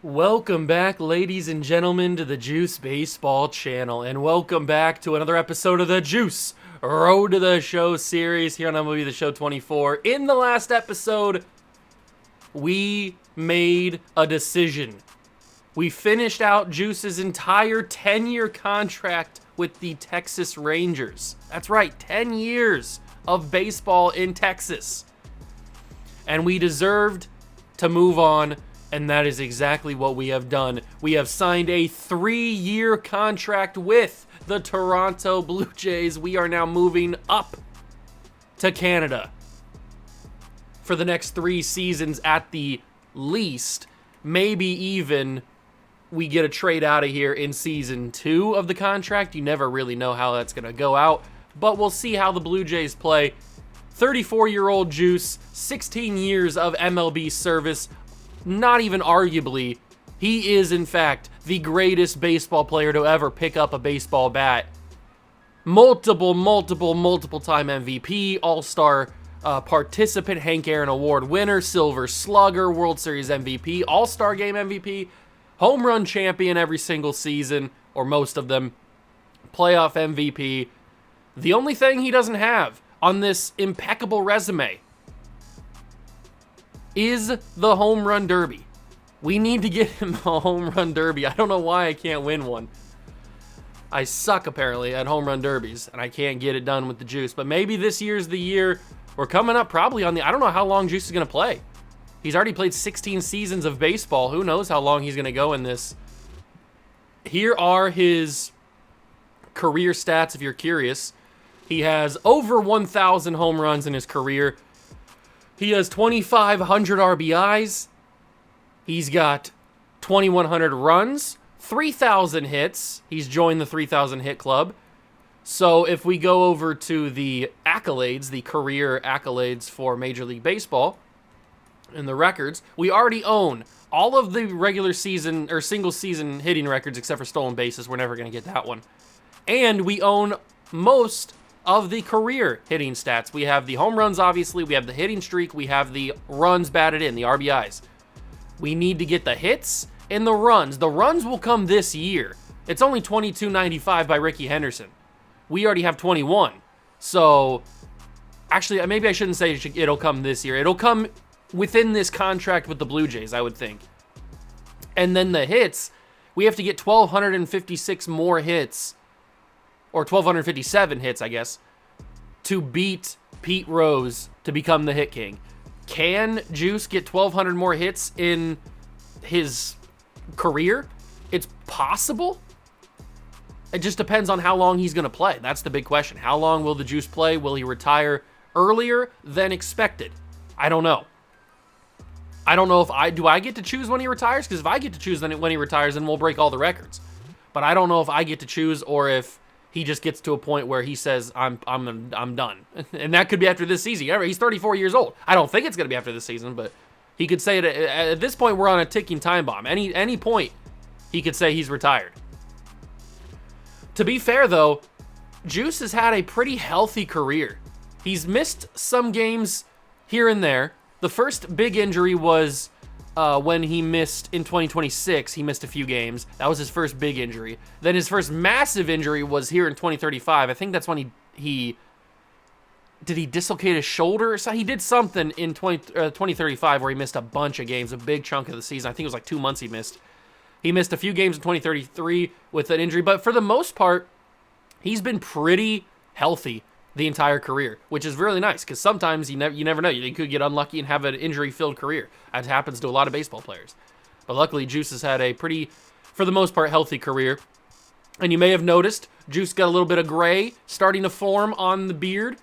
Welcome back, ladies and gentlemen, to the Juice Baseball channel, and welcome back to another episode of the Juice Road to the Show series here on MLB The Show 24. In the last episode, we made a decision. We finished out Juice's entire 10-year contract with the Texas Rangers. That's right, 10 years of baseball in Texas. And we deserved to move on, and that is exactly what we have done. We have signed a 3-year contract with the Toronto Blue Jays. We are now moving up to Canada for the next 3 seasons at the least. Maybe even we get a trade out of here in season 2 of the contract. You never really know how that's going to go out, but we'll see how the Blue Jays play. 34-year-old Juice, 16 years of MLB service. Not even arguably, he is in fact the greatest baseball player to ever pick up a baseball bat. Multiple time MVP, All-Star participant, Hank Aaron Award winner, Silver Slugger, World Series MVP, All-Star Game MVP, home run champion every single season, or most of them, playoff MVP. The only thing he doesn't have on this impeccable resume is the home run derby. We need to get him a home run derby. I don't know why I can't win one. I suck apparently at home run derbies, and I can't get it done with the Juice. But maybe this year's the year. We're coming up probably on the, I don't know how long Juice is going to play. He's already played 16 seasons of baseball. Who knows how long he's going to go in this. Here are his career stats if you're curious. He has over 1,000 home runs in his career. He has 2,500 RBIs. He's got 2,100 runs, 3,000 hits. He's joined the 3,000 hit club. So if we go over to the accolades, the career accolades for Major League Baseball and the records, we already own all of the regular season or single season hitting records except for stolen bases. We're never going to get that one. And we own most of the career hitting stats. We have the home runs, obviously. We have the hitting streak. We have the runs batted in, the RBIs. We need to get the hits and the runs. The runs will come this year. It's only 22.95 by Ricky Henderson. We already have 21. So, actually, maybe I shouldn't say it'll come this year. It'll come within this contract with the Blue Jays, I would think. And then the hits, we have to get 1,256 more hits, or 1,257 hits, I guess, to beat Pete Rose to become the hit king. Can Juice get 1,200 more hits in his career? It's possible. It just depends on how long he's going to play. That's the big question. How long will the Juice play? Will he retire earlier than expected? I don't know. I don't know if do I get to choose when he retires? Because if I get to choose when he retires, then we'll break all the records. But I don't know if I get to choose or if he just gets to a point where he says, I'm done. And that could be after this season. He's 34 years old. I don't think it's going to be after this season, but he could say it. At this point, we're on a ticking time bomb. Any point, he could say he's retired. To be fair, though, Juice has had a pretty healthy career. He's missed some games here and there. The first big injury was when he missed in 2026, he missed a few games. That was his first big injury. Then his first massive injury was here in 2035. I think that's when he did he dislocate his shoulder or something? He did something in 2035 where he missed a bunch of games, a big chunk of the season. I think it was like 2 months he missed. He missed a few games in 2033 with an injury, but for the most part, he's been pretty healthy the entire career, which is really nice because sometimes you never know. You could get unlucky and have an injury-filled career. That happens to a lot of baseball players. But luckily, Juice has had a pretty, for the most part, healthy career. And you may have noticed, Juice got a little bit of gray starting to form on the beard.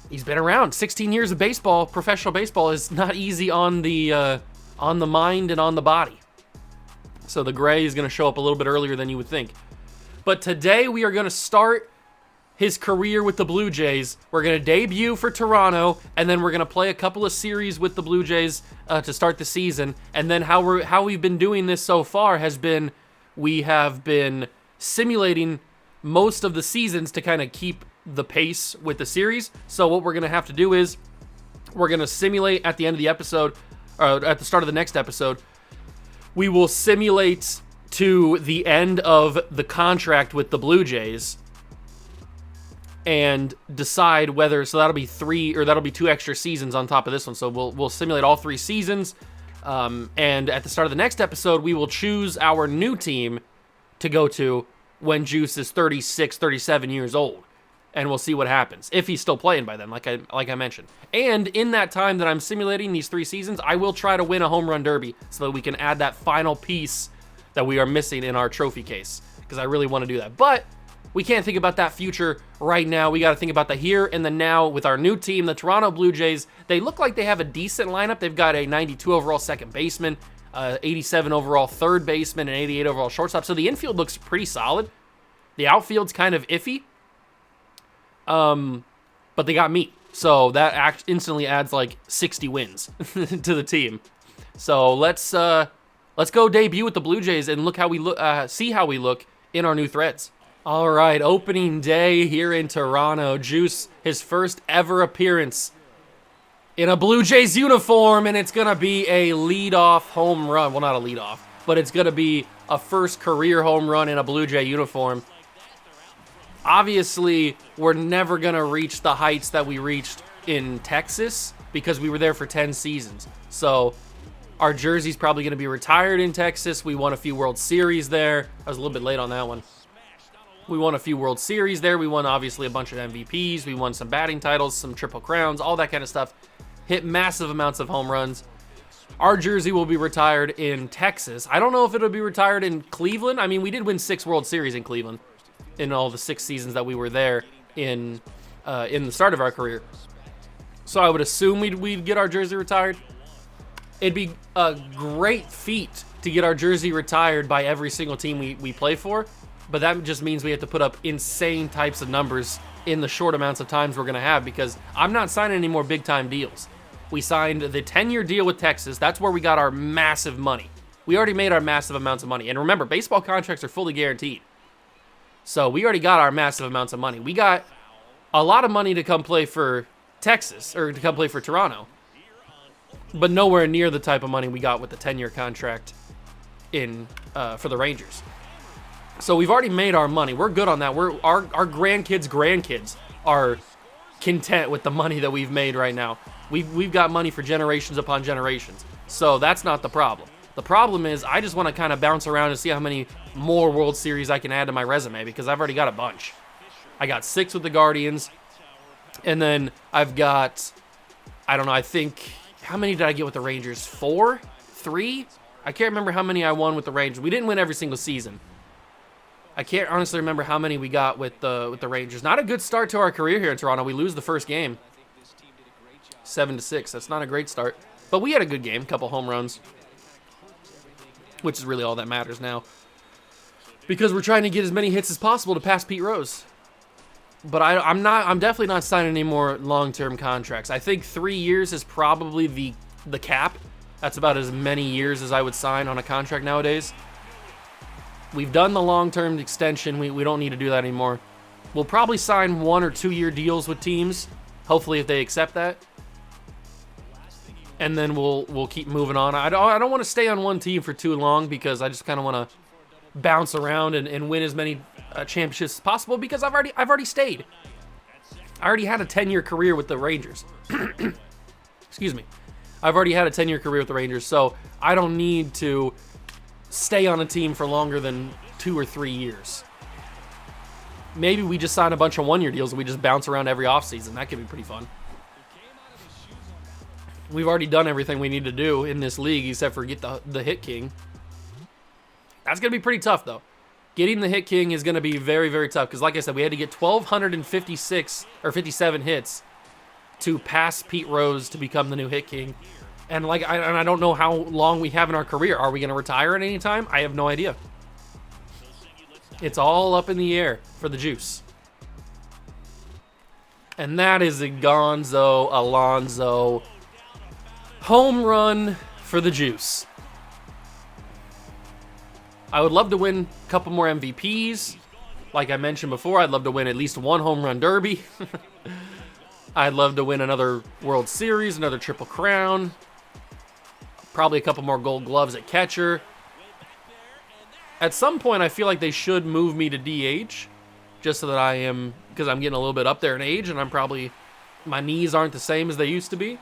He's been around. 16 years of baseball, professional baseball, is not easy on the mind and on the body. So the gray is going to show up a little bit earlier than you would think. But today we are going to start his career with the Blue Jays. We're going to debut for Toronto, and then we're going to play a couple of series with the Blue Jays to start the season. And then how we've been doing this so far has been, we have been simulating most of the seasons to kind of keep the pace with the series. So what we're going to have to do is we're going to simulate at the end of the episode, or at the start of the next episode, we will simulate to the end of the contract with the Blue Jays and decide whether, so that'll be 2 extra seasons on top of this one. So we'll simulate all 3 seasons. And at the start of the next episode, we will choose our new team to go to when Juice is 36, 37 years old. And we'll see what happens, if he's still playing by then, like I mentioned. And in that time that I'm simulating these 3 seasons, I will try to win a home run derby so that we can add that final piece that we are missing in our trophy case, because I really want to do that. But we can't think about that future right now. We got to think about the here and the now with our new team, the Toronto Blue Jays. They look like they have a decent lineup. They've got a 92 overall second baseman, 87 overall third baseman, and 88 overall shortstop. So the infield looks pretty solid. The outfield's kind of iffy. But they got me. So that instantly adds like 60 wins to the team. So let's go debut with the Blue Jays and look how we look, see how we look in our new threads. All right, opening day here in Toronto. Juice, his first ever appearance in a Blue Jays uniform, and it's going to be a leadoff home run. Well, not a leadoff, but it's going to be a first career home run in a Blue Jay uniform. Obviously, we're never going to reach the heights that we reached in Texas because we were there for 10 seasons. So our jersey's probably going to be retired in Texas. We won a few World Series there. I was a little bit late on that one. We won a few World Series there. We won, obviously, a bunch of MVPs. We won some batting titles, some Triple Crowns, all that kind of stuff. Hit massive amounts of home runs. Our jersey will be retired in Texas. I don't know if it'll be retired in Cleveland. I mean, we did win 6 World Series in Cleveland in all the 6 seasons that we were there in the start of our career. So I would assume we'd get our jersey retired. It'd be a great feat to get our jersey retired by every single team we play for. But that just means we have to put up insane types of numbers in the short amounts of times we're going to have, because I'm not signing any more big-time deals. We signed the 10-year deal with Texas. That's where we got our massive money. We already made our massive amounts of money. And remember, baseball contracts are fully guaranteed. So we already got our massive amounts of money. We got a lot of money to come play for Texas, or to come play for Toronto, but nowhere near the type of money we got with the 10-year contract for the Rangers. So we've already made our money. We're good on that. Our grandkids are content with the money that we've made right now. We've got money for generations upon generations. So that's not the problem. The problem is I just want to kind of bounce around and see how many more World Series I can add to my resume, because I've already got a bunch. I got 6 with the Guardians, and then I've got, I don't know, I think, how many did I get with the Rangers? 4? 3? I can't remember how many I won with the Rangers. We didn't win every single season. I can't honestly remember how many we got with the Rangers. Not a good start to our career here in Toronto. We lose the first game, 7-6. That's not a great start, but we had a good game, a couple home runs, which is really all that matters now, because we're trying to get as many hits as possible to pass Pete Rose. But I'm definitely not signing any more long-term contracts. I think 3 years is probably the cap. That's about as many years as I would sign on a contract nowadays. We've done the long-term extension. We don't need to do that anymore. We'll probably sign 1 or 2 year deals with teams, hopefully, if they accept that. And then we'll keep moving on. I don't want to stay on one team for too long, because I just kind of want to bounce around and win as many championships as possible, because I've already stayed. I already had a 10-year career with the Rangers. Excuse me. I've already had a 10-year career with the Rangers, so I don't need to stay on a team for longer than 2 or 3 years. Maybe we just sign a bunch of 1-year deals and we just bounce around every offseason. That could be pretty fun. We've already done everything we need to do in this league except for get the hit king. That's going to be pretty tough, though. Getting the hit king is going to be very, very tough, because like I said, we had to get 1,256 or 57 hits to pass Pete Rose to become the new hit king. And I don't know how long we have in our career. Are we going to retire at any time? I have no idea. It's all up in the air for the Juice. And that is a Gonzo Alonso home run for the Juice. I would love to win a couple more MVPs. Like I mentioned before, I'd love to win at least 1 home run derby. I'd love to win another World Series, another Triple Crown. Probably a couple more gold gloves at catcher. At some point, I feel like they should move me to DH, just so that because I'm getting a little bit up there in age, and my knees aren't the same as they used to be.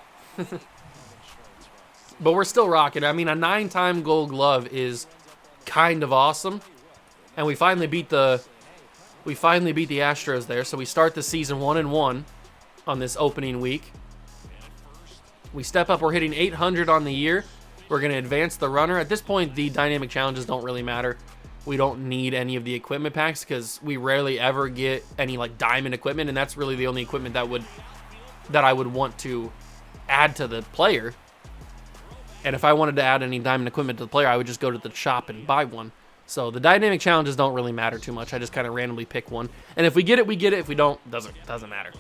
But we're still rocking. I mean, a 9-time Gold Glove is kind of awesome, and we finally beat the Astros there. So we start the season 1-1 on this opening week. We step up. We're hitting 800 on the year. We're going to advance the runner. At this point, the dynamic challenges don't really matter. We don't need any of the equipment packs because we rarely ever get any like diamond equipment, and that's really the only equipment that I would want to add to the player. And if I wanted to add any diamond equipment to the player, I would just go to the shop and buy one. So the dynamic challenges don't really matter too much. I just kind of randomly pick one. And if we get it, we get it. If we don't, doesn't matter.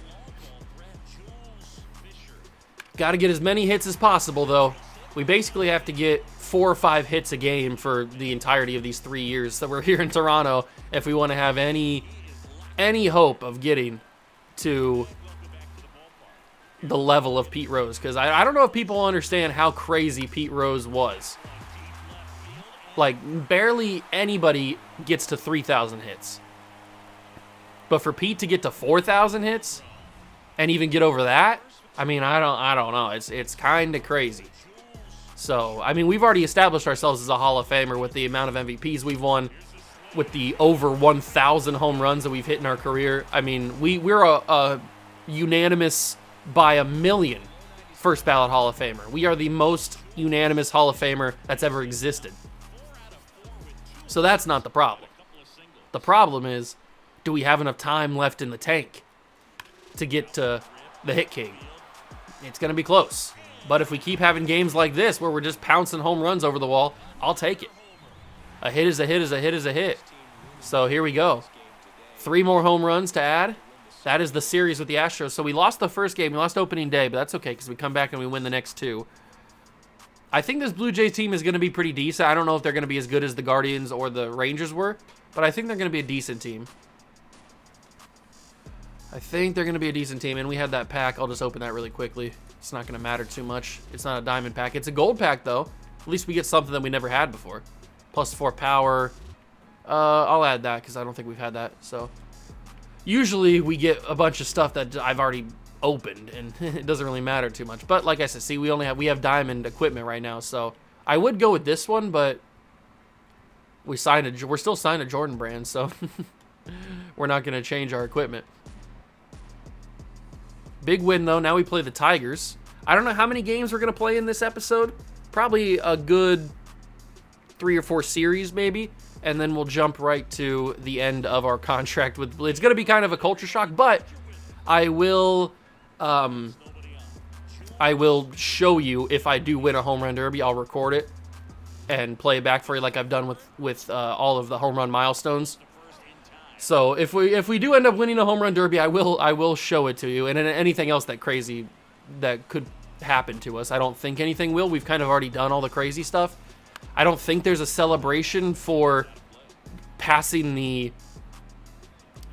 Got to get as many hits as possible, though. We basically have to get 4 or 5 hits a game for the entirety of these 3 years that we're here in Toronto if we want to have any hope of getting to the level of Pete Rose, because I don't know if people understand how crazy Pete Rose was. Like, barely anybody gets to 3,000 hits. But for Pete to get to 4,000 hits and even get over that, I mean, I don't know. It's kind of crazy. So, I mean, we've already established ourselves as a Hall of Famer with the amount of MVPs we've won, with the over 1,000 home runs that we've hit in our career. I mean, we're a unanimous by a million first ballot Hall of Famer. We are the most unanimous Hall of Famer that's ever existed. So that's not the problem. The problem is, do we have enough time left in the tank to get to the hit king? It's going to be close. But if we keep having games like this where we're just pouncing home runs over the wall, I'll take it. A hit is a hit is a hit is a hit. So here we go. 3 more home runs to add. That is the series with the Astros. So we lost the first game. We lost opening day, but that's okay because we come back and we win the next 2. I think this Blue Jays team is going to be pretty decent. I don't know if they're going to be as good as the Guardians or the Rangers were, but I think they're going to be a decent team. I think they're going to be a decent team, and we had that pack. I'll just open that really quickly. It's not going to matter too much. It's not a diamond pack. It's a gold pack, though. At least we get something that we never had before. +4 power. I'll add that because I don't think we've had that, so... Usually we get a bunch of stuff that I've already opened, and it doesn't really matter too much. But like I said, see, we have diamond equipment right now, so I would go with this one, but we're still signed a Jordan brand, so we're not going to change our equipment. Big win though. Now we play the Tigers. I don't know how many games we're going to play in this episode. Probably a good 3 or 4 series maybe. And then we'll jump right to the end of our contract with... It's going to be kind of a culture shock, but I will show you if I do win a home run derby. I'll record it and play it back for you like I've done with all of the home run milestones. So if we do end up winning a home run derby, I will show it to you. And anything else that crazy that could happen to us, I don't think anything will. We've kind of already done all the crazy stuff. I don't think there's a celebration for passing the...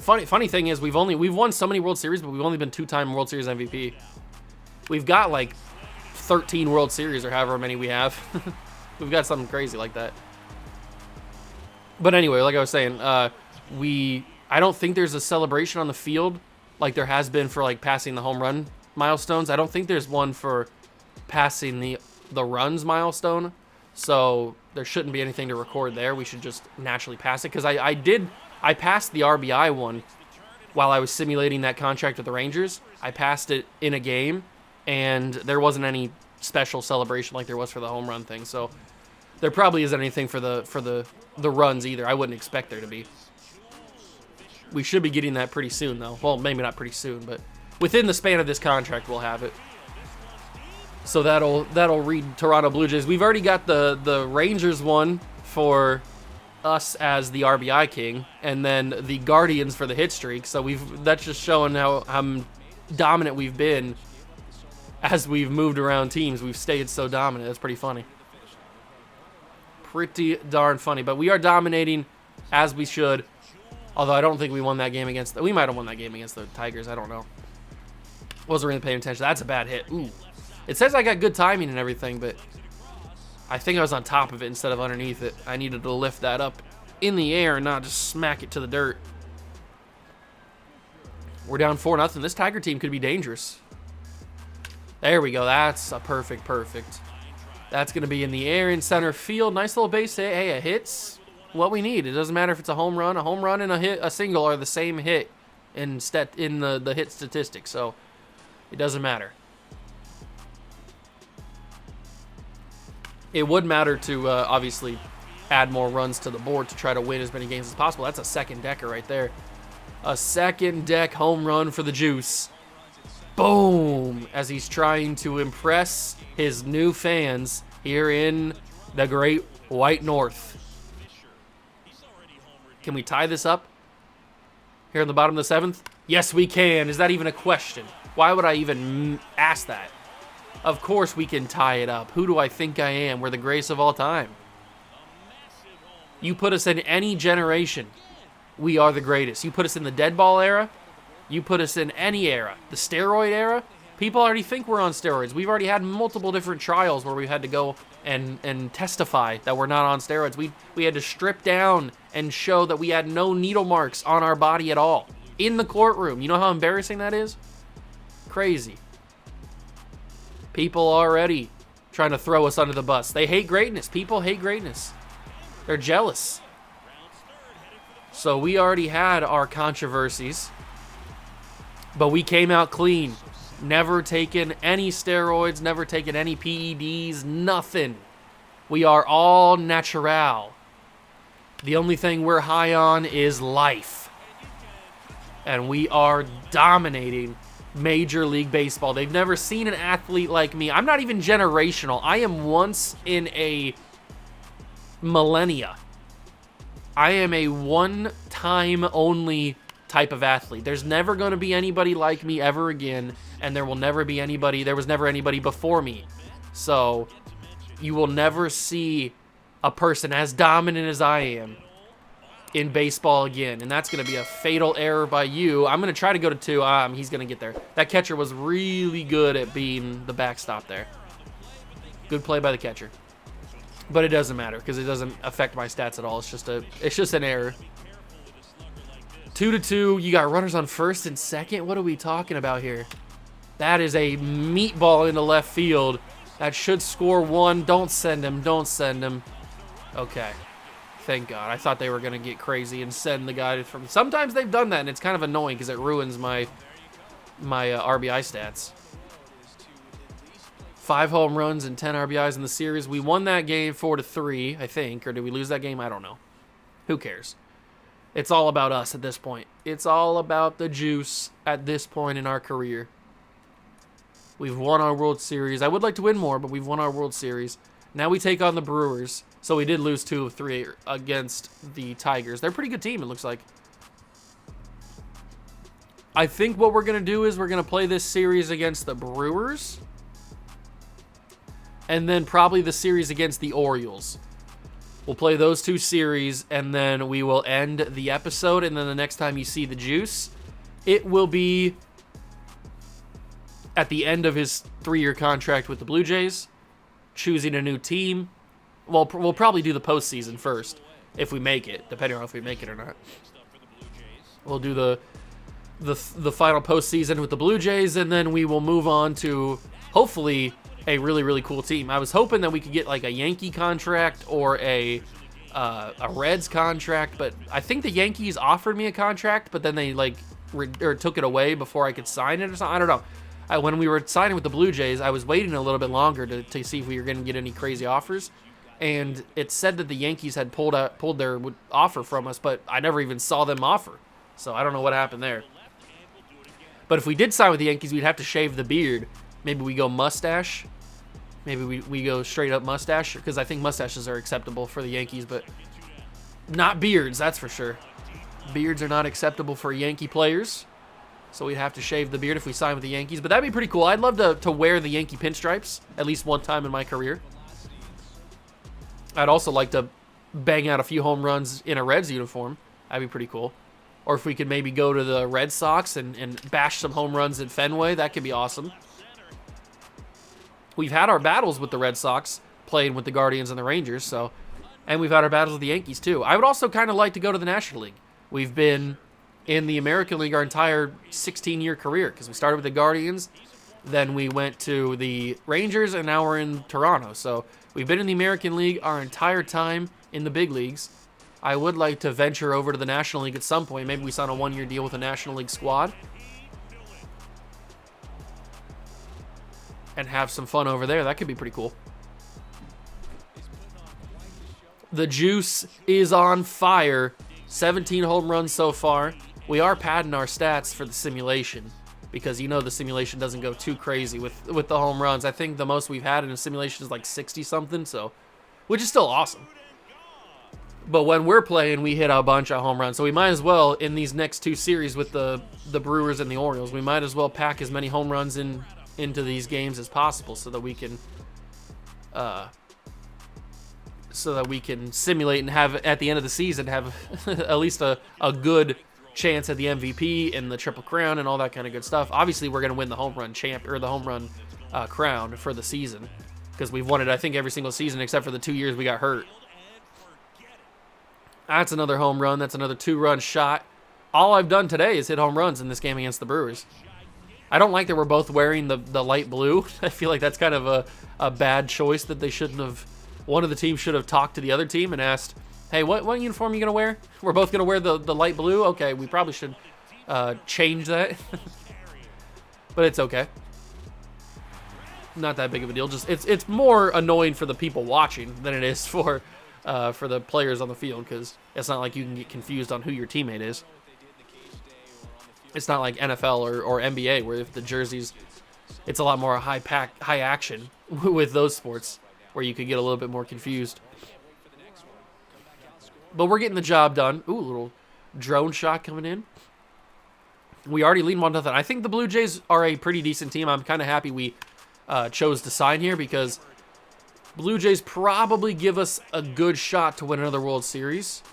Funny thing is, we've won so many World Series, but we've only been 2-time World Series MVP. We've got like 13 World Series or however many we have. We've got something crazy like that. But anyway, like I was saying, I don't think there's a celebration on the field like there has been for like passing the home run milestones. I don't think there's one for passing the runs milestone. So there shouldn't be anything to record there. We should just naturally pass it. Because I passed the RBI one while I was simulating that contract with the Rangers. I passed it in a game, and there wasn't any special celebration like there was for the home run thing. So there probably isn't anything for the runs either. I wouldn't expect there to be. We should be getting that pretty soon, though. Well, maybe not pretty soon, but within the span of this contract, we'll have it. So that'll read Toronto Blue Jays. We've already got the Rangers one for us as the RBI king, and then the Guardians for the hit streak. So that's just showing how dominant we've been as we've moved around teams. We've stayed so dominant. That's pretty funny. Pretty darn funny. But we are dominating as we should. Although I don't think we won that game against... We might have won that game against the Tigers. I don't know. Wasn't really paying attention. That's a bad hit. Ooh. It says I got good timing and everything, but I think I was on top of it instead of underneath it. I needed to lift that up in the air and not just smack it to the dirt. We're down 4-0. This Tiger team could be dangerous. There we go. That's a perfect. That's going to be in the air in center field. Nice little base hit. Hey, a hit's what we need. It doesn't matter if it's a home run. A home run and a single are the same hit in the hit statistics, so it doesn't matter. It would matter to obviously add more runs to the board to try to win as many games as possible. That's a second decker right there. A second deck home run for the Juice. Boom! As he's trying to impress his new fans here in the Great White North. Can we tie this up here in the bottom of the 7th? Yes, we can. Is that even a question? Why would I even ask that? Of course we can tie it up. Who do I think I am? We're the greatest of all time. You put us in any generation, we are the greatest. You put us in the dead ball era, you put us in any era. The steroid era, people already think we're on steroids. We've already had multiple different trials where we had to go and testify that we're not on steroids. We had to strip down and show that we had no needle marks on our body at all. In the courtroom. You know how embarrassing that is? Crazy. People already trying to throw us under the bus. They hate greatness. People hate greatness. They're jealous. So we already had our controversies, but we came out clean. Never taken any steroids, never taken any PEDs, nothing. We are all natural. The only thing we're high on is life. And we are dominating Major League Baseball. They've never seen an athlete like me. I'm not even generational. I am once in a millennia. I am a one-time only type of athlete. There's never going to be anybody like me ever again, and there was never anybody before me. So you will never see a person as dominant as I am in baseball again, and that's going to be a fatal error by you. I'm going to try to go to 2. He's going to get there. That catcher was really good at being the backstop there. Good play by the catcher. But it doesn't matter because it doesn't affect my stats at all. It's just an error. 2-2. You got runners on first and second. What are we talking about here? That is a meatball into left field. That should score 1. Don't send him. Don't send him. Okay. Thank God. I thought they were going to get crazy and send the guy from... Sometimes they've done that, and it's kind of annoying because it ruins my RBI stats. 5 home runs and 10 RBIs in the series. We won that game 4-3, I think. Or did we lose that game? I don't know. Who cares? It's all about us at this point. It's all about the Juice at this point in our career. We've won our World Series. I would like to win more, but we've won our World Series. Now we take on the Brewers. So we did lose 2 of 3 against the Tigers. They're a pretty good team, it looks like. I think what we're going to do is we're going to play this series against the Brewers. And then probably the series against the Orioles. We'll play those 2 series, and then we will end the episode. And then the next time you see the Juice, it will be at the end of his 3-year contract with the Blue Jays, choosing a new team. Well, we'll probably do the postseason first, if we make it, depending on if we make it or not. We'll do the final postseason with the Blue Jays, and then we will move on to, hopefully, a really, really cool team. I was hoping that we could get like a Yankee contract or a Reds contract, but I think the Yankees offered me a contract, but then they took it away before I could sign it or something. I don't know. When we were signing with the Blue Jays, I was waiting a little bit longer to see if we were going to get any crazy offers, and it said that the Yankees had pulled their offer from us, but I never even saw them offer, so I don't know what happened there. But if we did sign with the Yankees, we'd have to shave the beard. Maybe we go mustache. Maybe we go straight up mustache, because I think mustaches are acceptable for the Yankees, but not beards, that's for sure. Beards are not acceptable for Yankee players, so we'd have to shave the beard if we sign with the Yankees. But that'd be pretty cool. I'd love to wear the Yankee pinstripes at least one time in my career. I'd also like to bang out a few home runs in a Reds uniform. That'd be pretty cool. Or if we could maybe go to the Red Sox and bash some home runs at Fenway, that could be awesome. We've had our battles with the Red Sox, playing with the Guardians and the Rangers, so And we've had our battles with the Yankees, too. I would also kind of like to go to the National League. We've been in the American League our entire 16-year career, because we started with the Guardians, then we went to the Rangers, and now we're in Toronto. So we've been in the American League our entire time in the big leagues. I would like to venture over to the National League at some point. Maybe we sign a 1-year deal with a National League squad and have some fun over there. That could be pretty cool. The juice is on fire. 17 home runs so far. We are padding our stats for the simulation because you know the simulation doesn't go too crazy with the home runs. I think the most we've had in a simulation is like 60-something, so which is still awesome. But when we're playing, we hit a bunch of home runs. So we might as well, in these next 2 series with the Brewers and the Orioles, we might as well pack as many home runs into these games as possible so that we can simulate and have, at the end of the season, have at least a good chance at the MVP and the Triple Crown and all that kind of good stuff. Obviously, we're going to win the home run crown for the season because we've won it, I think, every single season except for the 2 years we got hurt. That's another home run. That's another 2-run shot. All I've done today is hit home runs in this game against the Brewers. I don't like that we're both wearing the light blue. I feel like that's kind of a bad choice that they shouldn't have. One of the teams should have talked to the other team and asked, hey, what uniform are you going to wear? We're both going to wear the light blue? Okay, we probably should change that. But it's okay. Not that big of a deal. Just it's more annoying for the people watching than it is for the players on the field because it's not like you can get confused on who your teammate is. It's not like NFL or NBA where if the jerseys, it's a lot more high action with those sports where you could get a little bit more confused. But we're getting the job done. Ooh, a little drone shot coming in. We already lead 1-0. I think the Blue Jays are a pretty decent team. I'm kind of happy we chose to sign here because Blue Jays probably give us a good shot to win another World Series.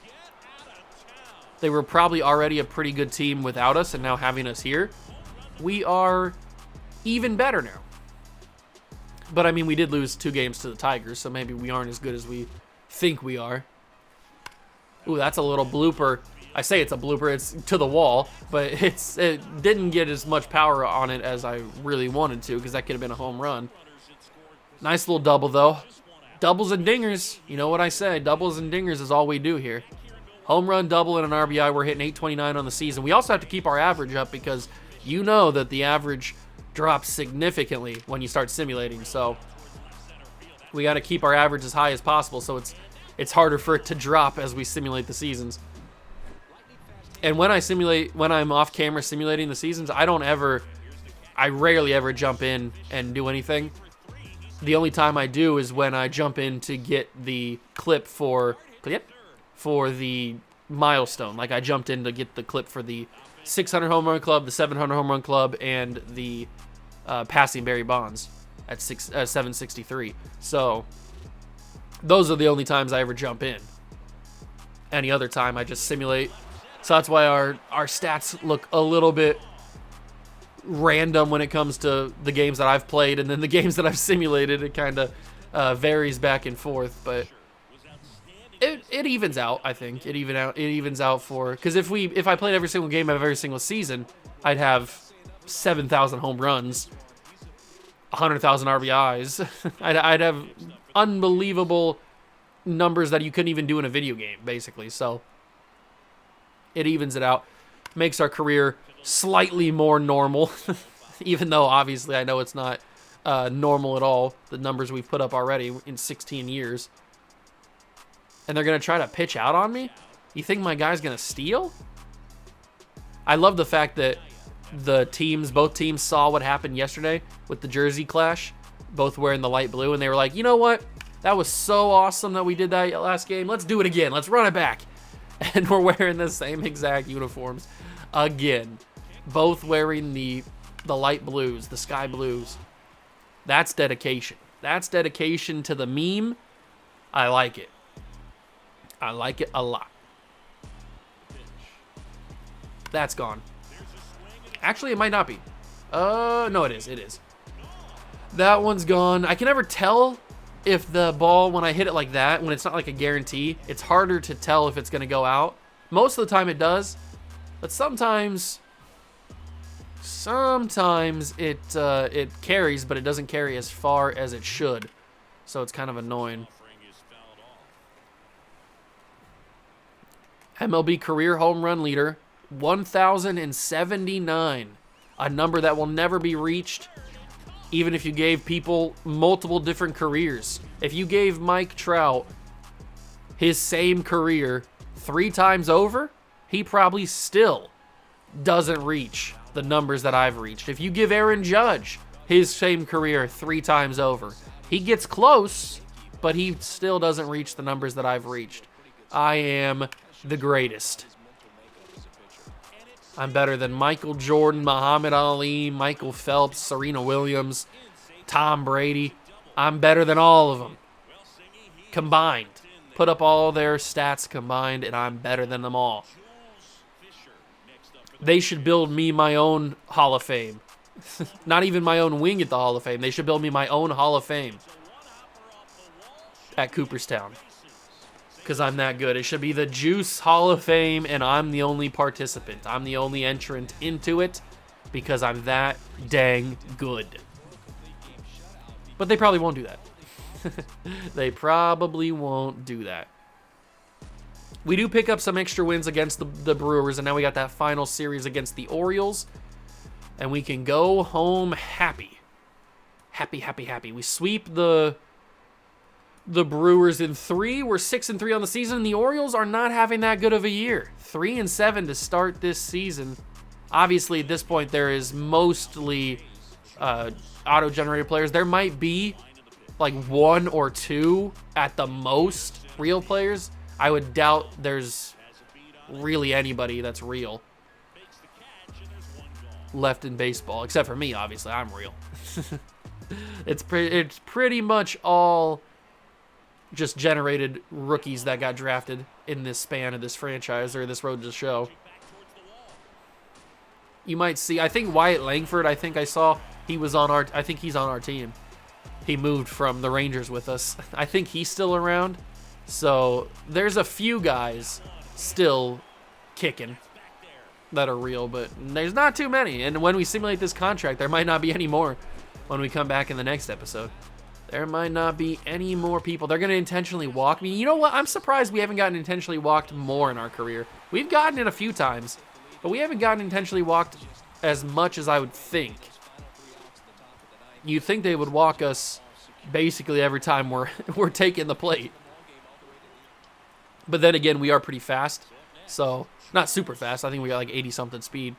They were probably already a pretty good team without us, and now having us here, we are even better now. But, I mean, we did lose 2 games to the Tigers, so maybe we aren't as good as we think we are. Ooh, that's a little blooper. I say it's a blooper. It's to the wall, but it didn't get as much power on it as I really wanted to because that could have been a home run. Nice little double, though. Doubles and dingers. You know what I say. Doubles and dingers is all we do here. Home run, double, and an RBI. We're hitting 829 on the season. We also have to keep our average up because you know that the average drops significantly when you start simulating. So we got to keep our average as high as possible so it's harder for it to drop as we simulate the seasons. And when I'm off camera simulating the seasons, I rarely ever jump in and do anything. The only time I do is when I jump in to get the clip for the milestone. Like I jumped in to get the clip for the 600 home run club, the 700 home run club, and the passing Barry Bonds at 763. So those are the only times I ever jump in. Any other time I just simulate. So that's why our stats look a little bit random when it comes to the games that I've played, and then the games that I've simulated, it kind of varies back and forth, but it evens out. I think it evens out for, because if I played every single game of every single season, I'd have 7,000 home runs, 100,000 RBIs. I'd have unbelievable numbers that you couldn't even do in a video game, basically. So it evens it out, makes our career slightly more normal, even though obviously I know it's not normal at all, the numbers we've put up already in 16 years. And they're going to try to pitch out on me? You think my guy's going to steal? I love the fact that both teams saw what happened yesterday with the jersey clash, both wearing the light blue, and they were like, you know what? That was so awesome that we did that last game. Let's do it again. Let's run it back. And we're wearing the same exact uniforms again. Both wearing the light blues, the sky blues. That's dedication. That's dedication to the meme. I like it. I like it a lot. That's gone. Actually, it might not be. No, it is. It is. That one's gone. I can never tell if the ball, when I hit it like that, when it's not like a guarantee, it's harder to tell if it's going to go out. Most of the time it does, but sometimes it carries, but it doesn't carry as far as it should. So it's kind of annoying. MLB career home run leader, 1,079. A number that will never be reached, even if you gave people multiple different careers. If you gave Mike Trout his same career 3 times over, he probably still doesn't reach the numbers that I've reached. If you give Aaron Judge his same career 3 times over, he gets close, but he still doesn't reach the numbers that I've reached. I am the greatest. I'm better than Michael Jordan, Muhammad Ali, Michael Phelps, Serena Williams, Tom Brady. I'm better than all of them combined. Put up all their stats combined, and I'm better than them all. They should build me my own Hall of Fame. Not even my own wing at the Hall of Fame. They should build me my own Hall of Fame at Cooperstown, because I'm that good. It should be the Juice Hall of Fame, and I'm the only participant. I'm the only entrant into it because I'm that dang good. But they probably won't do that. They probably won't do that. We do pick up some extra wins against the Brewers, and now we got that final series against the Orioles, and we can go home happy. Happy, happy, happy. We sweep the Brewers in 3. We're 6-3 on the season. The Orioles are not having that good of a year. 3-7 to start this season. Obviously, at this point, there is mostly auto-generated players. There might be like 1 or 2 at the most real players. I would doubt there's really anybody that's real left in baseball, except for me, obviously. I'm real. It's pretty much all just generated rookies that got drafted in this span of this franchise, or this road to show. You might see, I think Wyatt Langford, I think I saw, he's on our team. He moved from the Rangers with us. I think he's still around. So there's a few guys still kicking that are real, but there's not too many. And when we simulate this contract, there might not be any more when we come back in the next episode. There might not be any more people. They're going to intentionally walk me. You know what? I'm surprised we haven't gotten intentionally walked more in our career. We've gotten it a few times, but we haven't gotten intentionally walked as much as I would think. You'd think they would walk us basically every time we're taking the plate. But then again, we are pretty fast. So, not super fast. I think we got like 80-something speed.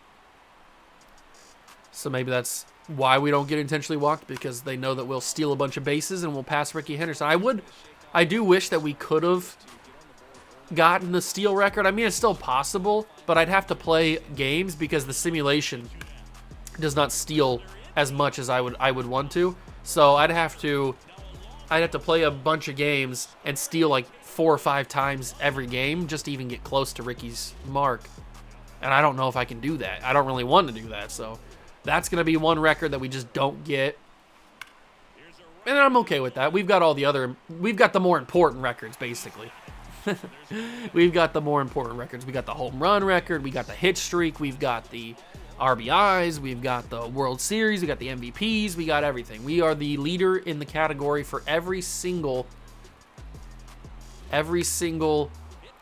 So maybe that's why we don't get intentionally walked, because they know that we'll steal a bunch of bases and we'll pass Ricky Henderson. I do wish that we could have gotten the steal record. I mean, it's still possible, but I'd have to play games because the simulation does not steal as much as I would want to. So I'd have to play a bunch of games and steal like 4 or 5 times every game just to even get close to Ricky's mark. And I don't know if I can do that. I don't really want to do that. So that's going to be one record that we just don't get. And I'm okay with that. We've got the more important records, basically. We've got the more important records. We got the home run record. We got the hit streak. We've got the RBIs. We've got the World Series. We got the MVPs. We got everything. We are the leader in the category for every single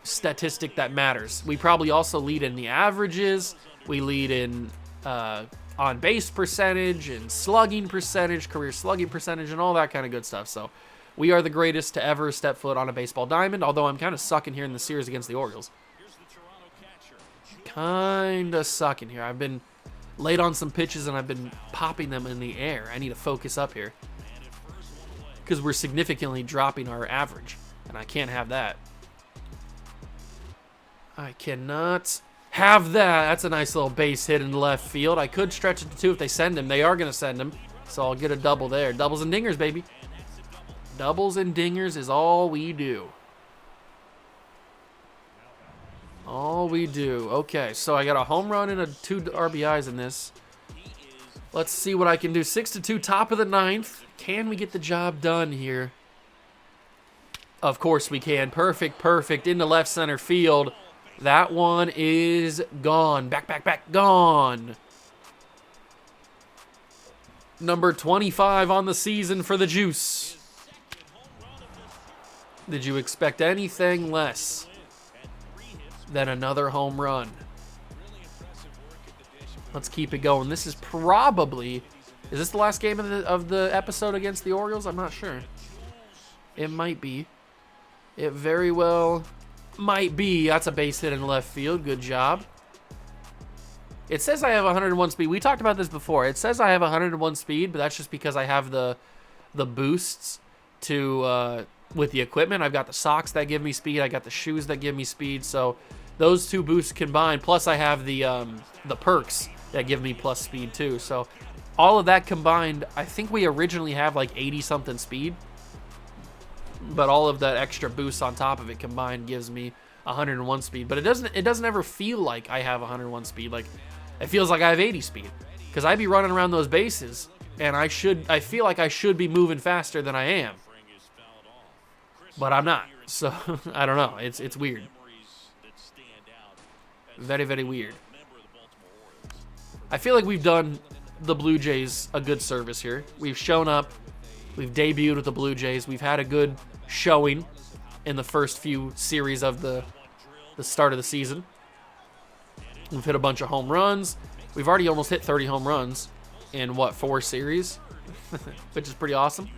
statistic that matters. We probably also lead in the averages. We lead in on base percentage and slugging percentage, career slugging percentage, and all that kind of good stuff. So we are the greatest to ever step foot on a baseball diamond, although I'm kind of sucking here in the series against the Orioles. Kind of sucking here. I've been late on some pitches and I've been popping them in the air. I need to focus up here because we're significantly dropping our average, and I can't have that. I cannot have that. That's a nice little base hit in left field. I could stretch it to 2 if they send him. They are going to send him, so I'll get a double there. Doubles and dingers, baby. Doubles and dingers is all we do. All we do. Okay, so I got a home run and 2 RBIs in this. Let's see what I can do. 6-2, top of the 9th. Can we get the job done here? Of course we can. Perfect, perfect. Into left center field. That one is gone. Back, back, back. Gone. Number 25 on the season for the Juice. Did you expect anything less than another home run? Let's keep it going. This is probably... Is this the last game of the episode against the Orioles? I'm not sure. It might be. It very well might be. That's a base hit in left field. Good job. It says I have 101 speed. We talked about this before. It says I have 101 speed, but that's just because I have the boosts to with the equipment. I've got the socks that give me speed. I got the shoes that give me speed. So those two boosts combined, plus I have the perks that give me plus speed too. So all of that combined, I think we originally have like 80-something speed. But all of that extra boost on top of it combined gives me 101 speed. But it doesn't ever feel like I have 101 speed. Like, it feels like I have 80 speed. Because I be running around those bases, and I feel like I should be moving faster than I am. But I'm not. So, I don't know. It's weird. Very, very weird. I feel like we've done the Blue Jays a good service here. We've shown up. We've debuted with the Blue Jays. We've had a good showing in the first few series of the start of the season. We've hit a bunch of home runs. We've already almost hit 30 home runs in, 4 series? Which is pretty awesome.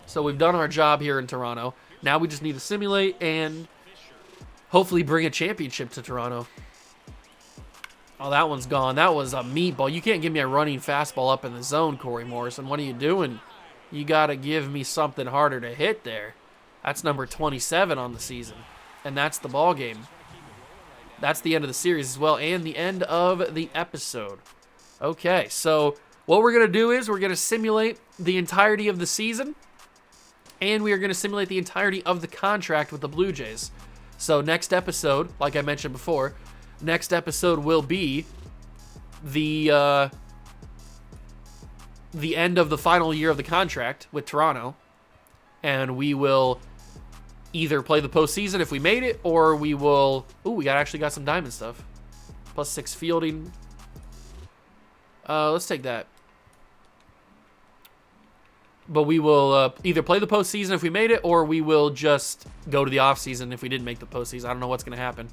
So we've done our job here in Toronto. Now we just need to simulate and hopefully bring a championship to Toronto. Oh, that one's gone. That was a meatball. You can't give me a running fastball up in the zone, Corey Morrison. What are you doing? You got to give me something harder to hit there. That's number 27 on the season. And that's the ball game. That's the end of the series as well, and the end of the episode. Okay, so what we're going to do is we're going to simulate the entirety of the season, and we are going to simulate the entirety of the contract with the Blue Jays. So next episode, like I mentioned before, next episode will be the end of the final year of the contract with Toronto, and we will either play the postseason if we made it, or we will... Ooh, we actually got some diamond stuff. +6 fielding. Let's take that. But we will either play the postseason if we made it, or we will just go to the offseason if we didn't make the postseason. I don't know what's going to happen.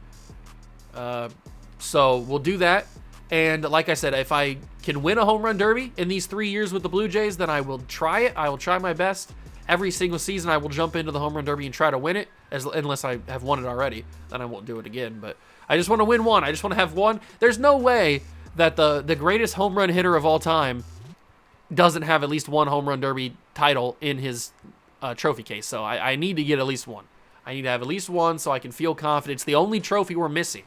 So we'll do that. And like I said, if I can win a home run derby in these 3 years with the Blue Jays, then I will try it. I will try my best. Every single season, I will jump into the home run derby and try to win it, unless I have won it already. Then I won't do it again. But I just want to win one. I just want to have one. There's no way that the greatest home run hitter of all time doesn't have at least one home run derby title in his trophy case. So I need to get at least one. I need to have at least one so I can feel confident. It's the only trophy we're missing.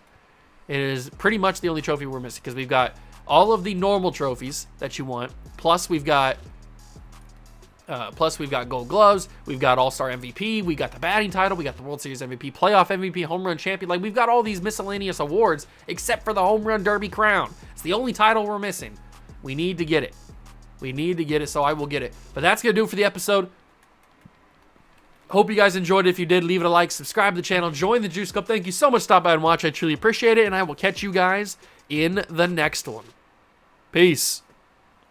It is pretty much the only trophy we're missing, because we've got all of the normal trophies that you want, plus we've got Gold Gloves, we've got All-Star MVP, we got the batting title, we got the World Series MVP, Playoff MVP, Home Run Champion. Like, we've got all these miscellaneous awards except for the Home Run Derby crown. It's the only title we're missing. We need to get it. We need to get it, so I will get it. But that's going to do it for the episode. Hope you guys enjoyed it. If you did, leave it a like, subscribe to the channel, join the Juice Club. Thank you so much for stopping by and watch. I truly appreciate it, and I will catch you guys in the next one. Peace.